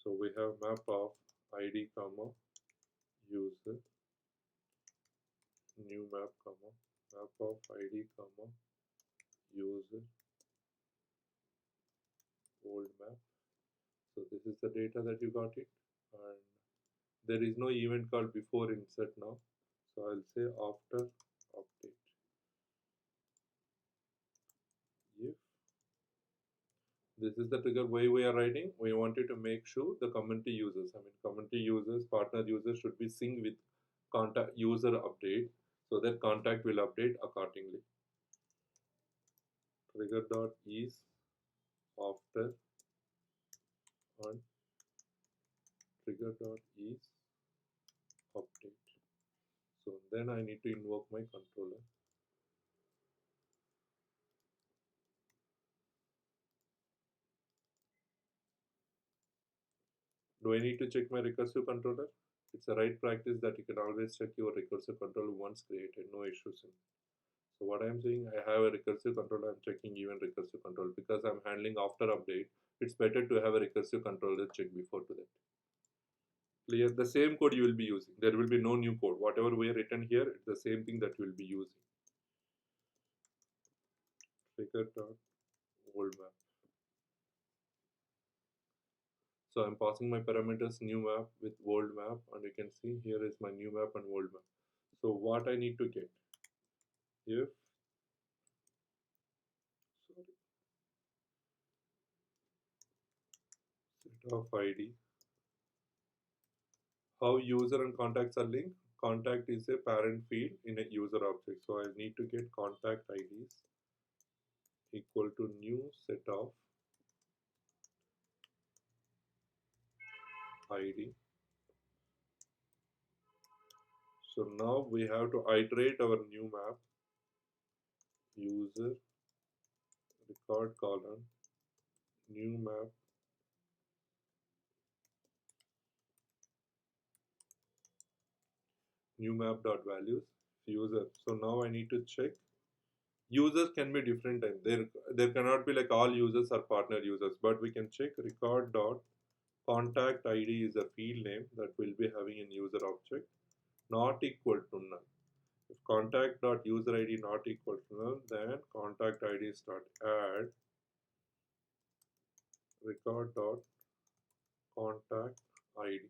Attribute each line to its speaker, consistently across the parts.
Speaker 1: So we have map of id comma user, new map comma map of id comma user old map. So this is the data that you got it, and there is no event called before insert now. So I'll say after update. If this is the trigger why we are writing, we wanted to make sure the community users, community users, partner users should be synced with contact user update so that contact will update accordingly. Trigger dot is after and trigger dot is update. So then I need to invoke my controller. Do I need to check my recursive controller? It's a right practice that you can always check your recursive controller once created, no issues in. So what I'm saying, I have a recursive controller, I'm checking even recursive control because I'm handling after update. It's better to have a recursive controller check before to that. Clear? The same code you will be using. There will be no new code. Whatever we are written here, it's the same thing that you will be using. Trigger dot old map. So I'm passing my parameters new map with old map, and you can see here is my new map and old map. So what I need to get, if sorry, set of ID, how user and contacts are linked. Contact is a parent field in a user object, so I need to get contact IDs equal to new set of ID. So now we have to iterate our new map, user record colon new map new map dot values user. So now I need to check. Users can be different type. There cannot be like all users are partner users, but we can check record dot contact ID is a field name that will be having in user object not equal to null. If contact dot user ID not equal to null, then contact ID start add record dot contact ID.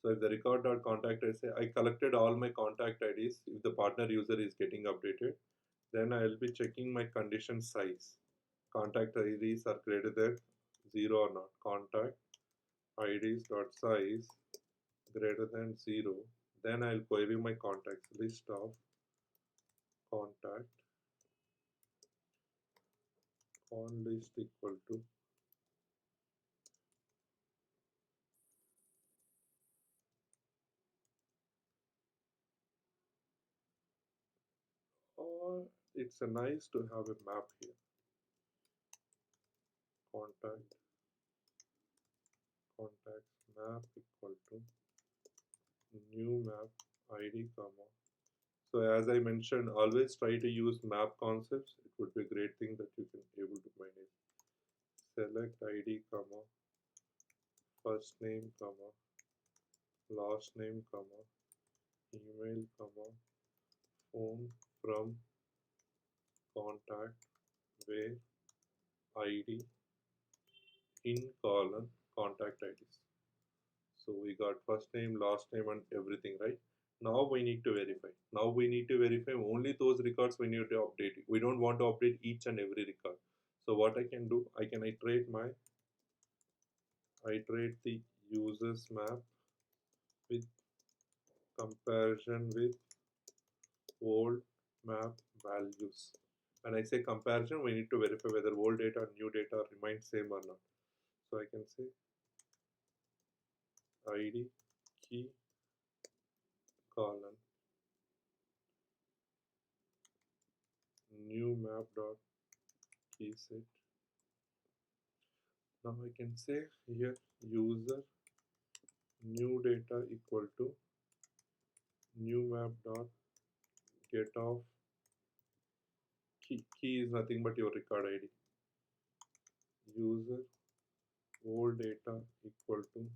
Speaker 1: So if the record dot contact I say I collected all my contact IDs, if the partner user is getting updated, then I will be checking my condition size. Contact IDs are greater than 0 or not. Contact IDs dot size greater than 0. Then I'll query my contacts list of contact on list equal to or it's a nice to have a map here. Contact contacts map equal to new map ID comma. So as I mentioned, always try to use map concepts. It would be a great thing that you can able to manage. Select ID comma first name comma last name comma email comma phone from contact where ID in colon contact IDs. So we got first name, last name, and everything, right? Now we need to verify. Now we need to verify only those records we need to update. We don't want to update each and every record. So what I can do, I can iterate the users map with comparison with old map values. When I say comparison, we need to verify whether old data and new data remain same or not. So I can say id key colon new map dot key set. Now I can say here user new data equal to new map dot get of key. Key is nothing but your record ID. User old data equal to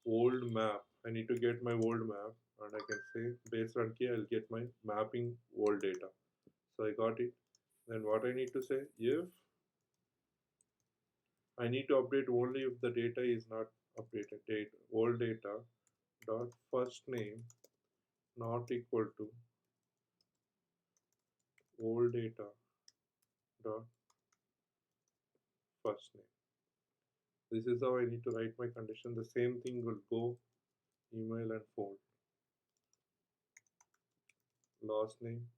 Speaker 1: old map. I need to get my old map, and I can say based on key I'll get my mapping old data. So I got it. Then what I need to say, if I need to update only if the data is not updated, date old data dot first name not equal to old data dot first name. This is how I need to write my condition. The same thing will go email and phone. Last name,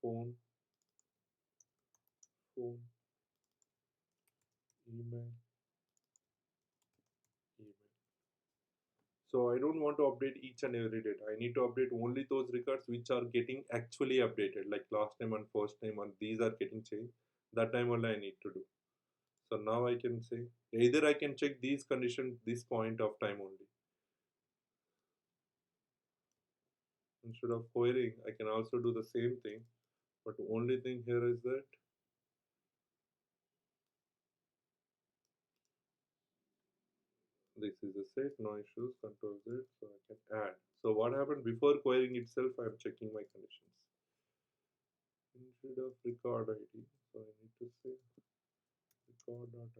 Speaker 1: phone, phone, email, email. So I don't want to update each and every data. I need to update only those records which are getting actually updated, like last name and first name, and these are getting changed. That time only I need to do. So now I can say either I can check these conditions this point of time only. Instead of querying, I can also do the same thing. But the only thing here is that this is a set, no issues, control Z, so I can add. So what happened before querying itself, I am checking my conditions. Instead of record ID, so I need to say record.id.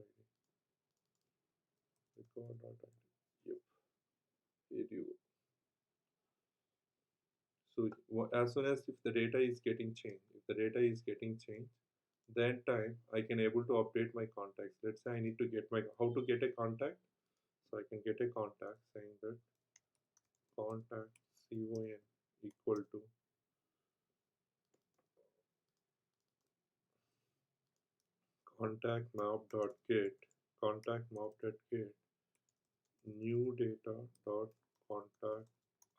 Speaker 1: Record.id. Yep. Here you go. So as soon as if the data is getting changed, that time I can able to update my contacts. Let's say I need to get my how to get a contact. So I can get a contact saying that contact con equal to contact map.get new data dot contact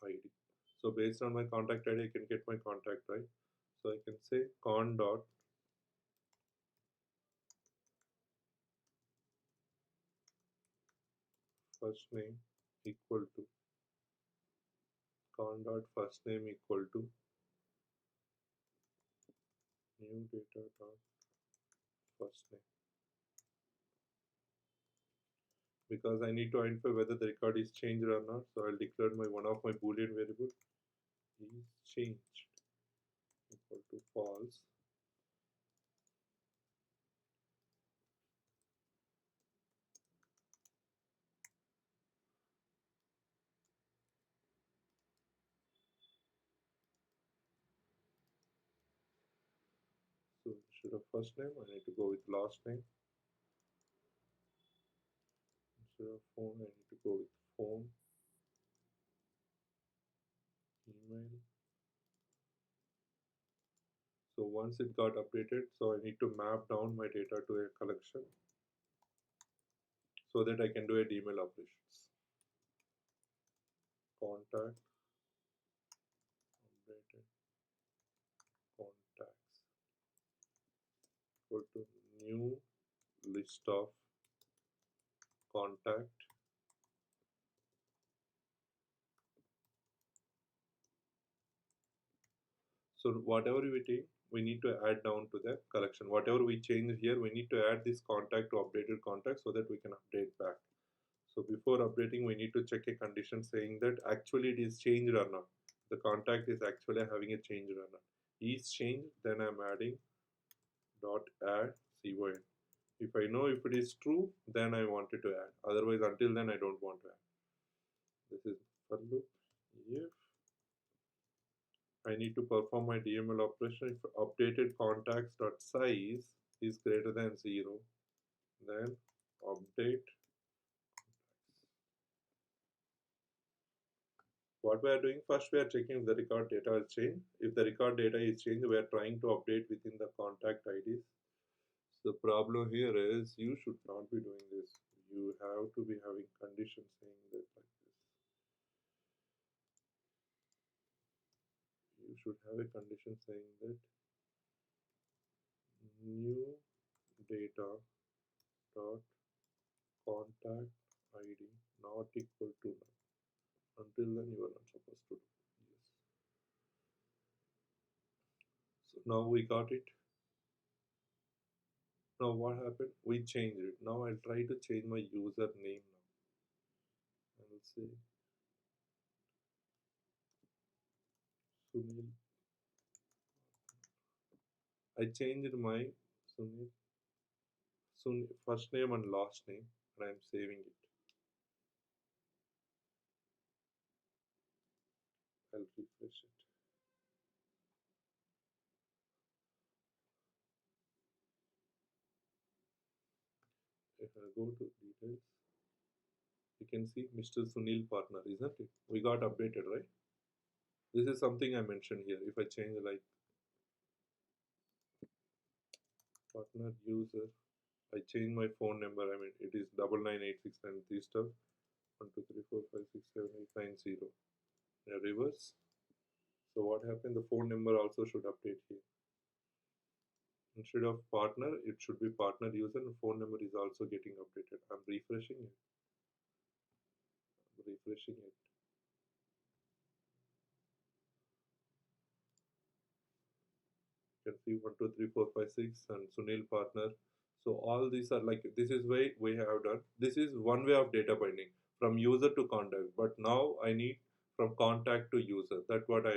Speaker 1: id. So based on my contact id I can get my contact, right? So I can say con dot first name equal to con dot first name equal to new data dot first name, because I need to identify whether the record is changed or not. So I'll declare my one of my boolean variable is changed equal to false. So instead of first name I need to go with last name. Instead of phone I need to go with phone, email. So once it got updated, so I need to map down my data to a collection so that I can do a email operations. Contact, updated contacts, go to new list of contact. So whatever we take, we need to add down to the collection. Whatever we change here, we need to add this contact to updated contact so that we can update back. So before updating, we need to check a condition saying that actually it is changed or not. The contact is actually having a change or not. Is changed, then I'm adding dot add con. If I know if it is true, then I want it to add. Otherwise, until then, I don't want to add. This is for loop. If I need to perform my DML operation, if updated contacts dot size is greater than 0, then update. What we are doing first, we are checking if the record data is changed. If the record data is changed, we are trying to update within the contact IDs. So the problem here is you should not be doing this. You have to be having conditions saying that like this. You should have a condition saying that new data dot contact ID not equal to none. Until then, you are not supposed to do. Yes. Now we got it. Now what happened? We changed it. Now I'll try to change my username now. I will say Sunil. I changed my Sunil, first name and last name, and I'm saving it. I'll refresh it. If I go to details, you can see Mr. Sunil Partner, isn't it? We got updated, right? This is something I mentioned here. If I change like partner user, I change my phone number. I mean, it is 9986 and this stuff. 1 2 3 4 5 6 7 8 9 0. Reverse. So what happened? The phone number also should update here. Instead of partner, it should be partner user and phone number is also getting updated. I'm refreshing it. Refreshing it. You can see 1 2 3 4 5 6 and Sunil partner. So all these are like this is way we have done. This is one way of data binding from user to contact. But now I need from contact to user. That's what I